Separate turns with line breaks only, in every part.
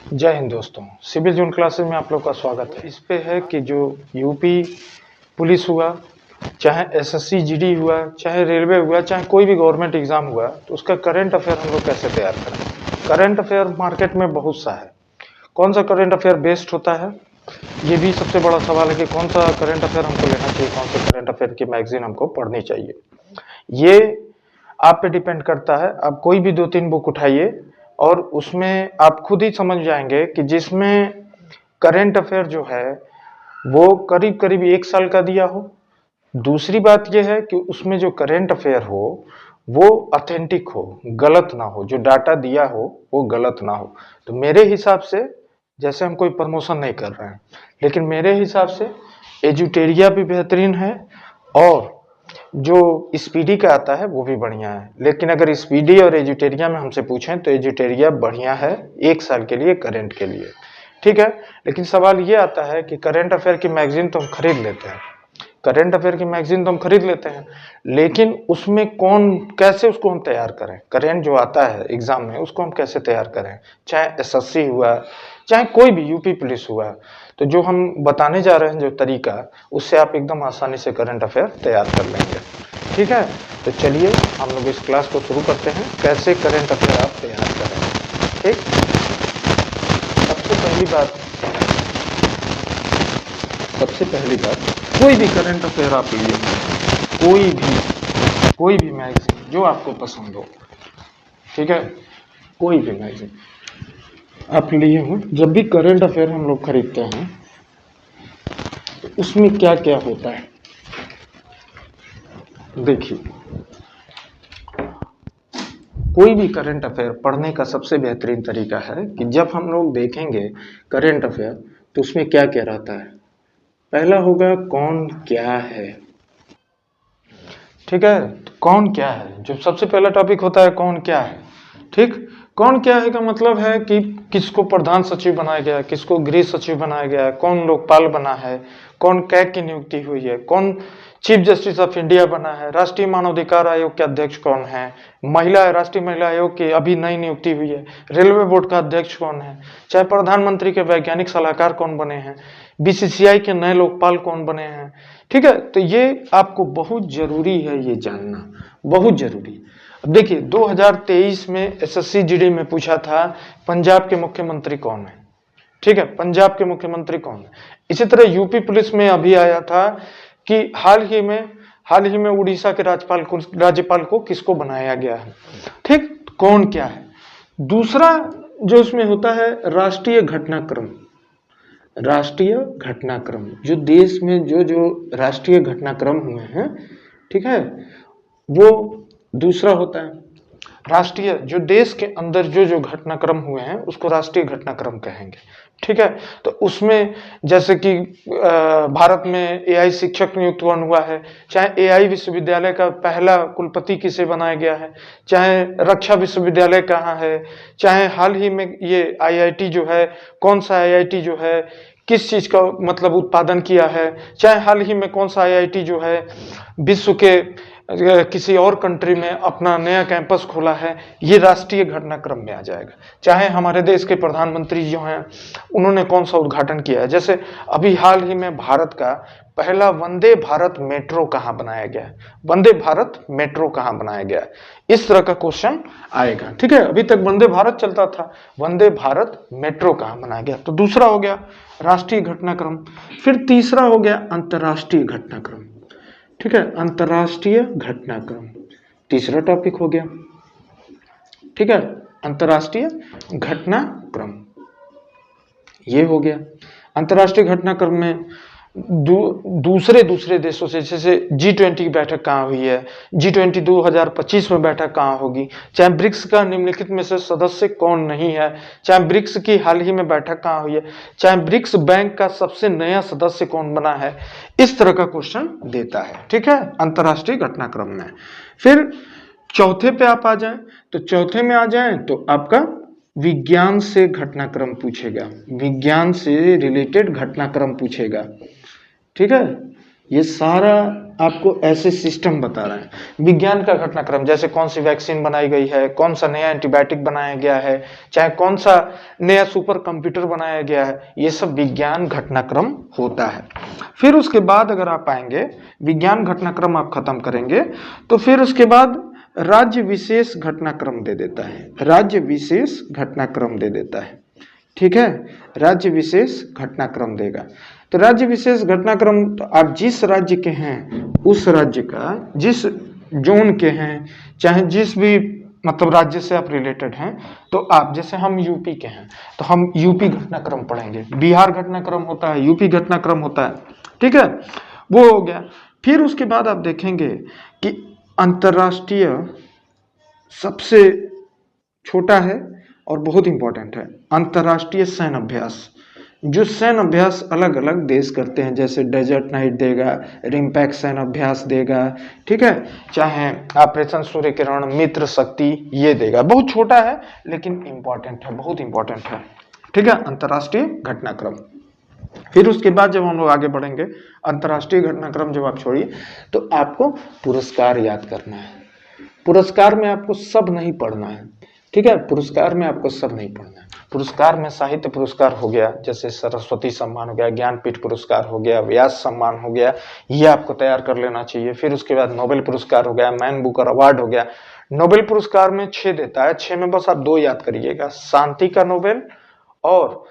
जय हिंद दोस्तों, civil zone classes में आप लोग का स्वागत है। इस पे है कि जो यूपी पुलिस हुआ, चाहे एसएससी जीडी हुआ, चाहे रेलवे हुआ, चाहे कोई भी गवर्नमेंट एग्जाम हुआ, तो उसका करंट अफेयर हम लोग कैसे तैयार करें। करंट अफेयर मार्केट में बहुत सा है, कौन सा करंट अफेयर बेस्ट होता है, ये भी सबसे बड़ा सवाल है कि कौन सा करंट अफेयर हमको लेना चाहिए, कौन सा करंट अफेयर की मैगजीन हमको पढ़नी चाहिए। ये आप पे डिपेंड करता है। आप कोई भी 2-3 बुक उठाइए और उसमें आप खुद ही समझ जाएंगे कि जिसमें करंट अफेयर जो है वो करीब करीब 1 साल का दिया हो। दूसरी बात यह है कि उसमें जो करंट अफेयर हो वो ऑथेंटिक हो, गलत ना हो, जो डाटा दिया हो वो गलत ना हो। तो मेरे हिसाब से, जैसे हम कोई प्रमोशन नहीं कर रहे हैं, लेकिन मेरे हिसाब से एजुटेरिया भी बेहतरीन है और जो स्पीडी का आता है वो भी बढ़िया है। लेकिन अगर स्पीडी और एजुटेरिया में हमसे पूछें तो एजुटेरिया बढ़िया है 1 साल के लिए, करंट के लिए, ठीक है। लेकिन सवाल ये आता है कि करंट अफेयर की मैगजीन तो हम खरीद लेते हैं, करंट अफेयर की मैगजीन तो हम खरीद लेते हैं, लेकिन उसमें कौन कैसे उसको हम तैयार करें, करंट जो आता है एग्जाम में उसको हम कैसे तैयार करें। चाहे एसएससी हुआ, चाहे कोई भी यूपी पुलिस हुआ, तो जो हम बताने जा रहे हैं जो तरीका, उससे आप एकदम आसानी से करंट अफेयर तैयार कर लेंगे, ठीक है। तो चलिए हम लोग इस क्लास को शुरू करते हैं, कैसे करंट अफेयर आप तैयार करें। ठीक, सबसे पहली बात, कोई भी करंट अफेयर आप लिए, कोई भी मैगजीन जो आपको पसंद हो, ठीक है, कोई भी मैगजीन आप लिए हो। जब भी करंट अफेयर हम लोग खरीदते हैं तो उसमें क्या क्या होता है देखिए। कोई भी करंट अफेयर पढ़ने का सबसे बेहतरीन तरीका है कि जब हम लोग देखेंगे करंट अफेयर तो उसमें क्या क्या रहता है। पहला होगा कौन क्या है, ठीक है। तो कौन क्या है, जो सबसे पहला टॉपिक होता है कौन क्या है, ठीक। कौन क्या है का मतलब है कि किसको प्रधान सचिव बनाया गया है, किसको गृह सचिव बनाया गया है, कौन लोकपाल बना है, कौन कैग की नियुक्ति हुई है, कौन चीफ जस्टिस ऑफ इंडिया बना है, राष्ट्रीय मानवाधिकार आयोग के अध्यक्ष कौन है, राष्ट्रीय महिला आयोग की अभी नई नियुक्ति हुई है, रेलवे बोर्ड का अध्यक्ष कौन है, चाहे प्रधानमंत्री के वैज्ञानिक सलाहकार कौन बने हैं, बीसीसीआई के नए लोकपाल कौन बने हैं, ठीक है। तो ये आपको बहुत जरूरी है, ये जानना बहुत जरूरी। अब देखिए 2023 में एसएससी जीडी में पूछा था पंजाब के मुख्यमंत्री कौन है, ठीक है, पंजाब के मुख्यमंत्री कौन है। इसी तरह यूपी पुलिस में अभी आया था कि हाल ही में उड़ीसा के राज्यपाल को किसको बनाया गया है, ठीक। कौन क्या है। दूसरा जो इसमें होता है राष्ट्रीय घटनाक्रम, राष्ट्रीय घटनाक्रम, जो देश में जो जो राष्ट्रीय घटनाक्रम हुए हैं, ठीक है, वो दूसरा होता है। राष्ट्रीय, जो देश के अंदर जो जो घटनाक्रम हुए हैं उसको राष्ट्रीय घटनाक्रम कहेंगे, ठीक है। तो उसमें जैसे कि भारत में एआई शिक्षक नियुक्त हुआ है, चाहे एआई विश्वविद्यालय का पहला कुलपति किसे बनाया गया है, चाहे रक्षा विश्वविद्यालय कहाँ है, चाहे हाल ही में ये आईआईटी जो है, कौन सा आईआईटी जो है किस चीज का मतलब उत्पादन किया है, चाहे हाल ही में कौन सा आईआईटी जो है विश्व के किसी और कंट्री में अपना नया कैंपस खोला है, ये राष्ट्रीय घटनाक्रम में आ जाएगा। चाहे हमारे देश के प्रधानमंत्री जो हैं उन्होंने कौन सा उद्घाटन किया है, जैसे अभी हाल ही में भारत का पहला वंदे भारत मेट्रो कहाँ बनाया गया है, वंदे भारत मेट्रो कहाँ बनाया गया है, इस तरह का क्वेश्चन आएगा, ठीक है। अभी तक वंदे भारत चलता था, वंदे भारत मेट्रो कहाँ बनाया गया। तो दूसरा हो गया राष्ट्रीय घटनाक्रम। फिर तीसरा हो गया अंतरराष्ट्रीय घटनाक्रम, ठीक है, अंतरराष्ट्रीय घटनाक्रम तीसरा टॉपिक हो गया, ठीक है, अंतरराष्ट्रीय घटनाक्रम ये हो गया। अंतरराष्ट्रीय घटनाक्रम में दूसरे देशों से, जैसे G20 की बैठक कहाँ हुई है, G20 2025 में बैठक कहाँ होगी, चाहे ब्रिक्स का निम्नलिखित में से सदस्य कौन नहीं है, चाहे ब्रिक्स की हाल ही में बैठक कहाँ हुई है, चाहे ब्रिक्स बैंक का सबसे नया सदस्य कौन बना है, इस तरह का क्वेश्चन देता है, ठीक है, अंतरराष्ट्रीय घटनाक्रम में। फिर चौथे पे आप आ जाएं, तो चौथे में आ जाएं तो आपका विज्ञान से घटनाक्रम पूछेगा, विज्ञान से रिलेटेड घटनाक्रम पूछेगा, ठीक है। ये सारा आपको ऐसे सिस्टम बता रहे हैं। विज्ञान का घटनाक्रम, जैसे कौन सी वैक्सीन बनाई गई है, कौन सा नया एंटीबायोटिक बनाया गया है, चाहे कौन सा नया सुपर कंप्यूटर बनाया गया है, ये सब विज्ञान घटनाक्रम होता है। फिर उसके बाद अगर आप आएंगे, विज्ञान घटनाक्रम आप खत्म करेंगे, तो फिर उसके बाद राज्य विशेष घटनाक्रम दे देता है, राज्य विशेष घटनाक्रम दे देता है। ठीक है, राज्य विशेष घटनाक्रम देगा। तो राज्य विशेष घटनाक्रम, तो आप जिस राज्य के हैं उस राज्य का, जिस जोन के हैं, चाहे जिस भी मतलब राज्य से आप रिलेटेड हैं, तो आप जैसे हम यूपी के हैं तो हम यूपी घटनाक्रम पढ़ेंगे, बिहार घटनाक्रम होता है, यूपी घटनाक्रम होता है। ठीक है, वो हो गया। फिर उसके बाद आप देखेंगे कि अंतर्राष्ट्रीय सबसे छोटा है और बहुत इंपॉर्टेंट है, अंतर्राष्ट्रीय सैन्य अभ्यास। जो सैन्य अभ्यास अलग अलग देश करते हैं, जैसे डेजर्ट नाइट देगा, रिम्पैक्ट सैन्य अभ्यास देगा, ठीक है, चाहे ऑपरेशन सूर्य किरण, मित्र शक्ति, ये देगा। बहुत छोटा है लेकिन इंपॉर्टेंट है, बहुत इंपॉर्टेंट है। ठीक है, अंतर्राष्ट्रीय घटनाक्रम। फिर उसके बाद जब हम लोग आगे बढ़ेंगे, अंतर्राष्ट्रीय घटनाक्रम जब आप छोड़िए, तो आपको पुरस्कार याद करना है। पुरस्कार में आपको सब नहीं पढ़ना है। ठीक है, पुरस्कार में आपको सब नहीं पढ़ना है। पुरस्कार में साहित्य पुरस्कार हो गया, जैसे सरस्वती सम्मान हो गया, ज्ञानपीठ पुरस्कार हो गया, व्यास सम्मान हो गया, ये आपको तैयार कर लेना चाहिए। फिर उसके बाद नोबेल पुरस्कार हो गया, मैन बुकर अवार्ड हो गया। नोबेल पुरस्कार में 6 देता है, 6 में बस आप 2 याद करिएगा, शांति का नोबेल और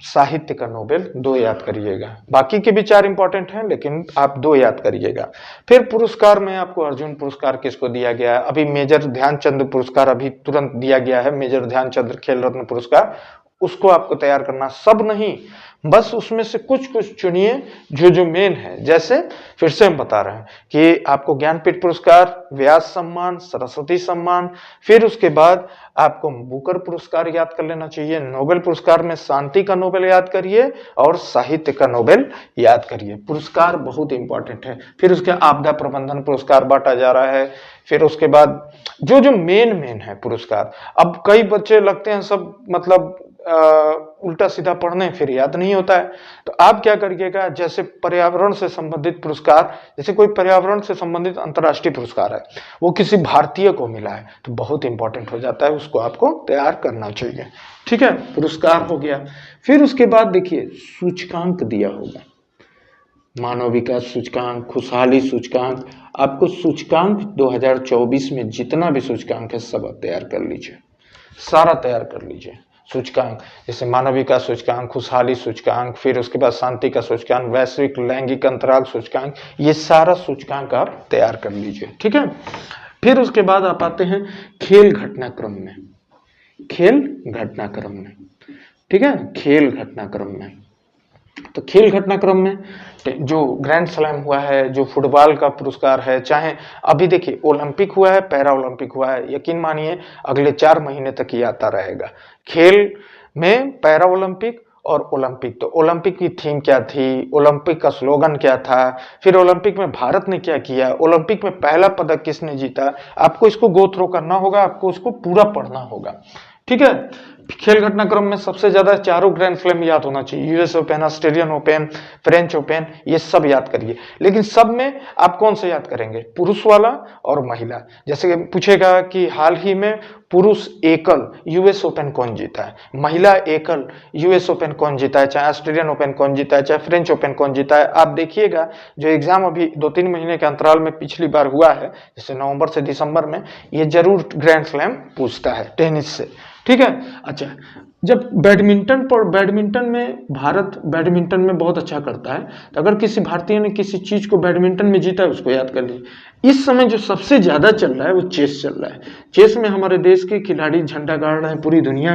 साहित्य का नोबेल, 2 याद करिएगा। बाकी के भी 4 इंपॉर्टेंट हैं, लेकिन आप 2 याद करिएगा। फिर पुरस्कार में आपको अर्जुन पुरस्कार किसको दिया गया है, अभी मेजर ध्यानचंद पुरस्कार अभी तुरंत दिया गया है, मेजर ध्यानचंद खेल रत्न पुरस्कार, उसको आपको तैयार करना। सब नहीं, बस उसमें से कुछ कुछ चुनिए जो जो मेन है। जैसे फिर से हम बता रहे हैं कि आपको ज्ञानपीठ पुरस्कार, व्यास सम्मान, सरस्वती सम्मान, फिर उसके बाद आपको बुकर पुरस्कार याद कर लेना चाहिए। नोबेल पुरस्कार में शांति का नोबेल याद करिए और साहित्य का नोबेल याद करिए। पुरस्कार बहुत इंपॉर्टेंट है। फिर उसके आपदा प्रबंधन पुरस्कार बांटा जा रहा है। फिर उसके बाद जो जो मेन है पुरस्कार। अब कई बच्चे लगते हैं सब मतलब उल्टा सीधा पढ़ने, फिर याद नहीं होता है। तो आप क्या करिएगा, जैसे पर्यावरण से संबंधित पुरस्कार, जैसे कोई पर्यावरण से संबंधित अंतर्राष्ट्रीय पुरस्कार है, वो किसी भारतीय को मिला है, तो बहुत इंपॉर्टेंट हो जाता है, उसको आपको तैयार करना चाहिए। ठीक है, पुरस्कार हो गया। फिर उसके बाद देखिए सूचकांक दिया होगा, मानव विकास सूचकांक, खुशहाली सूचकांक। आपको सूचकांक 2024 में जितना भी सूचकांक है सब आप तैयार कर लीजिए, सारा तैयार कर लीजिए। सूचकांक जैसे मानव विकास सूचकांक, खुशहाली सूचकांक, फिर उसके बाद शांति का सूचकांक, वैश्विक लैंगिक अंतराल सूचकांक, ये सारा सूचकांक आप तैयार कर लीजिए। ठीक है, फिर उसके बाद आप आते हैं खेल घटनाक्रम में, खेल घटनाक्रम में। ठीक है, खेल घटनाक्रम में, तो खेल घटनाक्रम में जो ग्रैंड स्लैम हुआ है, जो फुटबॉल का पुरस्कार है, चाहे अभी देखिए ओलंपिक हुआ है, पैरा ओलंपिक हुआ है, यकीन मानिए अगले 4 महीने तक ये आता रहेगा। खेल में पैरा ओलंपिक और ओलंपिक, तो ओलंपिक की थीम क्या थी, ओलंपिक का स्लोगन क्या था, फिर ओलंपिक में भारत ने क्या किया, ओलंपिक में पहला पदक किसने जीता, आपको इसको गो थ्रो करना होगा, आपको इसको पूरा पढ़ना होगा। ठीक है, खेल घटनाक्रम में सबसे ज्यादा चारों ग्रैंड स्लैम याद होना चाहिए, US open, Australian open, French open, ये सब याद करिए। लेकिन सब में आप कौन से याद करेंगे, पुरुष वाला और महिला। जैसे पूछेगा कि हाल ही में पुरुष एकल यूएस ओपन कौन जीता है, महिला एकल यूएस ओपन कौन जीता है, चाहे ऑस्ट्रेलियन ओपन कौन जीता है, चाहे फ्रेंच ओपन कौन जीता है। आप देखिएगा जो एग्जाम अभी 2-3 महीने के अंतराल में पिछली बार हुआ है, जैसे नवंबर से दिसंबर में, ये जरूर ग्रैंड स्लैम पूछता है टेनिस से। ठीक है, अच्छा, जब बैडमिंटन में भारत बैडमिंटन में बहुत अच्छा करता है, तो अगर किसी भारतीय ने किसी चीज को बैडमिंटन में जीता है उसको याद कर लीजिए। इस समय जो सबसे ज्यादा चल रहा है वो चेस चल रहा है। चेस में हमारे देश के खिलाड़ी झंडा गाड़ रहे हैं, पूरी दुनिया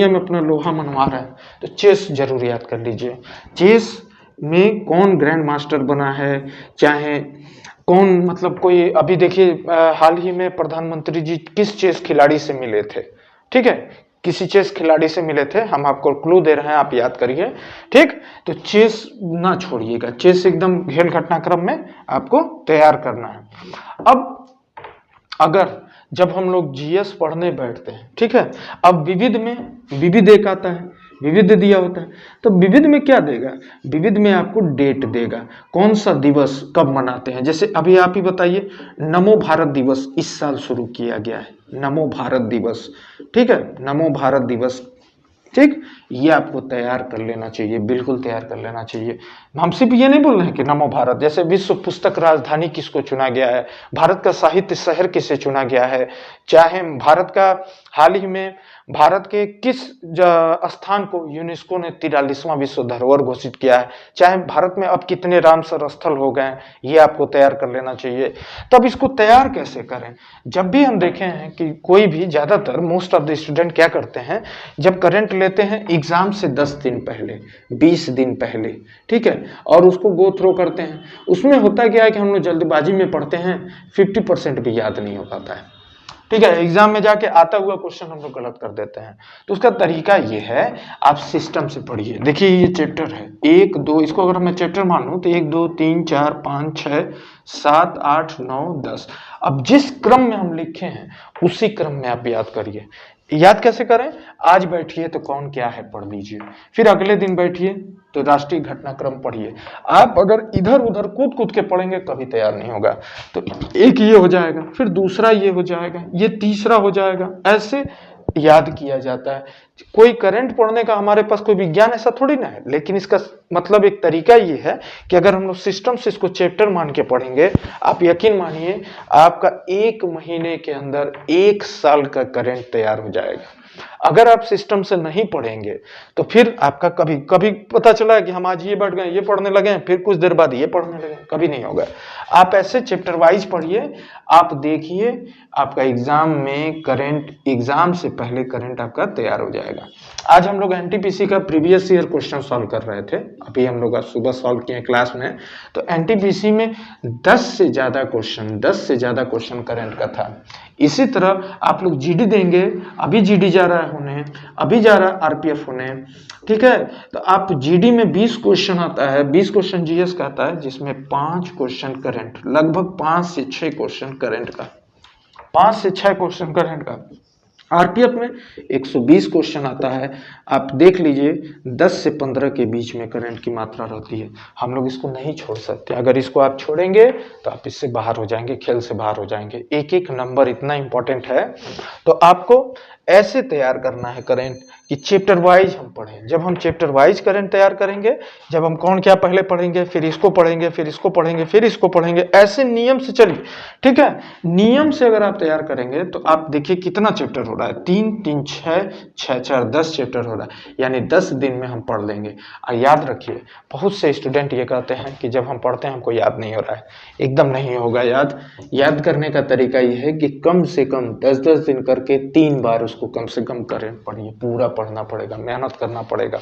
में अपना लोहा मनवा रहा है, तो चेस जरूर याद कर लीजिए। चेस में कौन ग्रैंड मास्टर बना है, चाहे कौन, मतलब कोई, अभी देखिए हाल ही में प्रधानमंत्री जी किस चेस खिलाड़ी से मिले थे। ठीक है, किसी चेस खिलाड़ी से मिले थे, हम आपको क्लू दे रहे हैं, आप याद करिए। ठीक, तो चेस ना छोड़िएगा, चेस एकदम खेल घटनाक्रम में आपको तैयार करना है। अब अगर जब हम लोग जीएस पढ़ने बैठते हैं, ठीक है, अब विविध में विविध एक आता है, विविध दिया होता है। तो विविध में क्या देगा, विविध में आपको डेट देगा, कौन सा दिवस कब मनाते हैं। जैसे अभी आप ही बताइए, नमो भारत दिवस इस साल शुरू किया गया है, नमो भारत दिवस, ठीक है, नमो भारत दिवस, ठीक, ये आपको तैयार कर लेना चाहिए, बिल्कुल तैयार कर लेना चाहिए। हम सिर्फ ये नहीं बोल रहे हैं कि नमो भारत, जैसे विश्व पुस्तक राजधानी किसको चुना गया है, भारत का साहित्य शहर किसे चुना गया है, चाहे भारत का हाल ही में भारत के किस स्थान को यूनेस्को ने 43वां विश्व धरोहर घोषित किया है, चाहे भारत में अब कितने रामसर स्थल हो गए, ये आपको तैयार कर लेना चाहिए। तब इसको तैयार कैसे करें, जब भी हम देखें हैं कि कोई भी, ज्यादातर मोस्ट ऑफ द स्टूडेंट क्या करते हैं, जब करंट लेते हैं एग्जाम से 10 दिन पहले, 20 दिन पहले, ठीक है, और उसको गो थ्रो करते हैं, उसमें होता क्या है कि हम लोग जल्दबाजी में पढ़ते हैं, 50% भी याद नहीं हो पाता है, ठीक है, एग्जाम में जाके आता हुआ क्वेश्चन हम लोग गलत कर देते हैं। तो उसका तरीका ये है, आप सिस्टम से पढ़िए। देखिए ये चैप्टर है 1 2, इसको अगर मैं चैप्टर मानूं तो 1 2 3 4 5 6 7 8 9 10। अब जिस क्रम में हम लिखे हैं उसी क्रम में आप याद करिए। याद कैसे करें, आज बैठिए तो कौन क्या है पढ़ लीजिए, फिर अगले दिन बैठिए तो राष्ट्रीय घटनाक्रम पढ़िए। आप अगर इधर उधर कूद कूद के पढ़ेंगे कभी तैयार नहीं होगा। तो एक ये हो जाएगा, फिर दूसरा ये हो जाएगा, ये तीसरा हो जाएगा, ऐसे याद किया जाता है। कोई करंट पढ़ने का हमारे पास कोई विज्ञान ऐसा थोड़ी ना है, लेकिन इसका मतलब एक तरीका ये है कि अगर हम लोग सिस्टम से इसको चैप्टर मान के पढ़ेंगे, आप यकीन मानिए आपका 1 महीने के अंदर 1 साल का करंट तैयार हो जाएगा। अगर आप सिस्टम से नहीं पढ़ेंगे तो फिर आपका कभी कभी पता चला कि हम आज ये बैठ गए, ये पढ़ने लगे, फिर कुछ देर बाद ये पढ़ने लगे, कभी नहीं होगा। आप ऐसे चैप्टर वाइज पढ़िए, आप देखिए आपका एग्जाम में करंट, एग्जाम से पहले करंट आपका तैयार हो जाएगा। आज हम लोग एनटीपीसी का प्रीवियस ईयर क्वेश्चन सॉल्व कर रहे थे, अभी हम लोग आज सुबह सॉल्व किए क्लास में। तो एनटीपीसी में 10 से ज्यादा क्वेश्चन करंट का था। इसी तरह आप लोग जीडी देंगे, अभी जीडी जा रहा है होने, अभी जा रहा है आरपीएफ होने, ठीक है। तो आप जीडी में 20 क्वेश्चन आता है, 20 क्वेश्चन जीएस का आता है, जिसमें 5 क्वेश्चन करंट, लगभग 5 से 6 क्वेश्चन करंट का, 5 से 6 क्वेश्चन करंट का। आरपीएफ में 120 क्वेश्चन आता है, आप देख लीजिए 10 से 15 के बीच में करंट की मात्रा रहती है। हम लोग इसको नहीं छोड़ सकते, अगर इसको आप छोड़ेंगे तो आप इससे बाहर हो जाएंगे, खेल से बाहर हो जाएंगे। एक एक नंबर इतना इंपॉर्टेंट है, तो आपको ऐसे तैयार करना है करंट कि चैप्टर वाइज हम पढ़ें। जब हम चैप्टर वाइज करंट तैयार करेंगे, जब हम कौन क्या पहले पढ़ेंगे, फिर इसको पढ़ेंगे, फिर इसको पढ़ेंगे, फिर इसको पढ़ेंगे, ऐसे नियम से चलिए, ठीक है। नियम से अगर आप तैयार करेंगे तो आप देखिए कितना चैप्टर हो रहा है, 3 3 6 6 4 10 चैप्टर हो रहा है, यानी 10 दिन में हम पढ़ लेंगे। और याद रखिए, बहुत से स्टूडेंट ये कहते हैं कि जब हम पढ़ते हैं हमको याद नहीं हो रहा है। एकदम नहीं होगा याद। याद करने का तरीका ये है कि कम से कम 10-10 दिन करके 3 बार उसको कम से कम करंट पढ़िए, पूरा पढ़ना पड़ेगा, मेहनत करना पड़ेगा।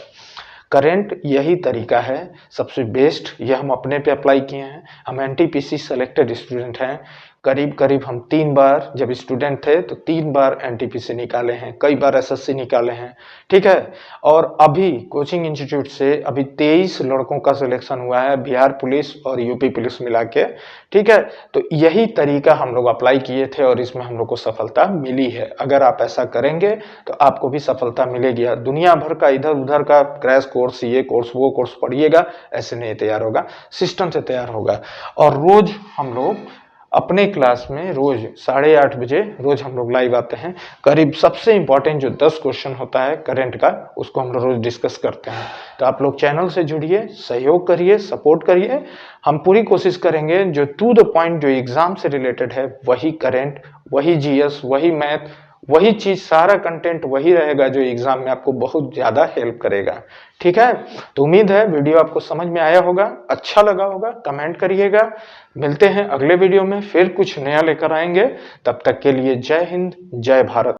करंट यही तरीका है सबसे बेस्ट, ये हम अपने पे अप्लाई किए हैं। हम एनटीपीसी सेलेक्टेड स्टूडेंट हैं, करीब करीब हम 3 बार, जब स्टूडेंट थे तो 3 बार एनटीपीसी निकाले हैं, कई बार एसएससी निकाले हैं, ठीक है। और अभी कोचिंग इंस्टीट्यूट से अभी 23 लड़कों का सिलेक्शन हुआ है, बिहार पुलिस और यूपी पुलिस मिला के, ठीक है। तो यही तरीका हम लोग अप्लाई किए थे और इसमें हम लोग को सफलता मिली है। अगर आप ऐसा करेंगे तो आपको भी सफलता मिलेगी। दुनिया भर का इधर उधर का क्रैश कोर्स, ये कोर्स वो कोर्स पढ़िएगा, ऐसे नहीं तैयार होगा, सिस्टम से तैयार होगा। और रोज हम लोग अपने क्लास में रोज 8:30 बजे रोज हम लोग लाइव आते हैं। करीब सबसे इंपॉर्टेंट जो 10 क्वेश्चन होता है करंट का, उसको हम लोग रोज डिस्कस करते हैं। तो आप लोग चैनल से जुड़िए, सहयोग करिए, सपोर्ट करिए। हम पूरी कोशिश करेंगे जो टू द पॉइंट, जो एग्जाम से रिलेटेड है, वही करंट, वही जीएस, वही मैथ, वही चीज, सारा कंटेंट वही रहेगा जो एग्जाम में आपको बहुत ज्यादा हेल्प करेगा, ठीक है। तो उम्मीद है वीडियो आपको समझ में आया होगा, अच्छा लगा होगा, कमेंट करिएगा। मिलते हैं अगले वीडियो में, फिर कुछ नया लेकर आएंगे। तब तक के लिए जय हिंद, जय भारत।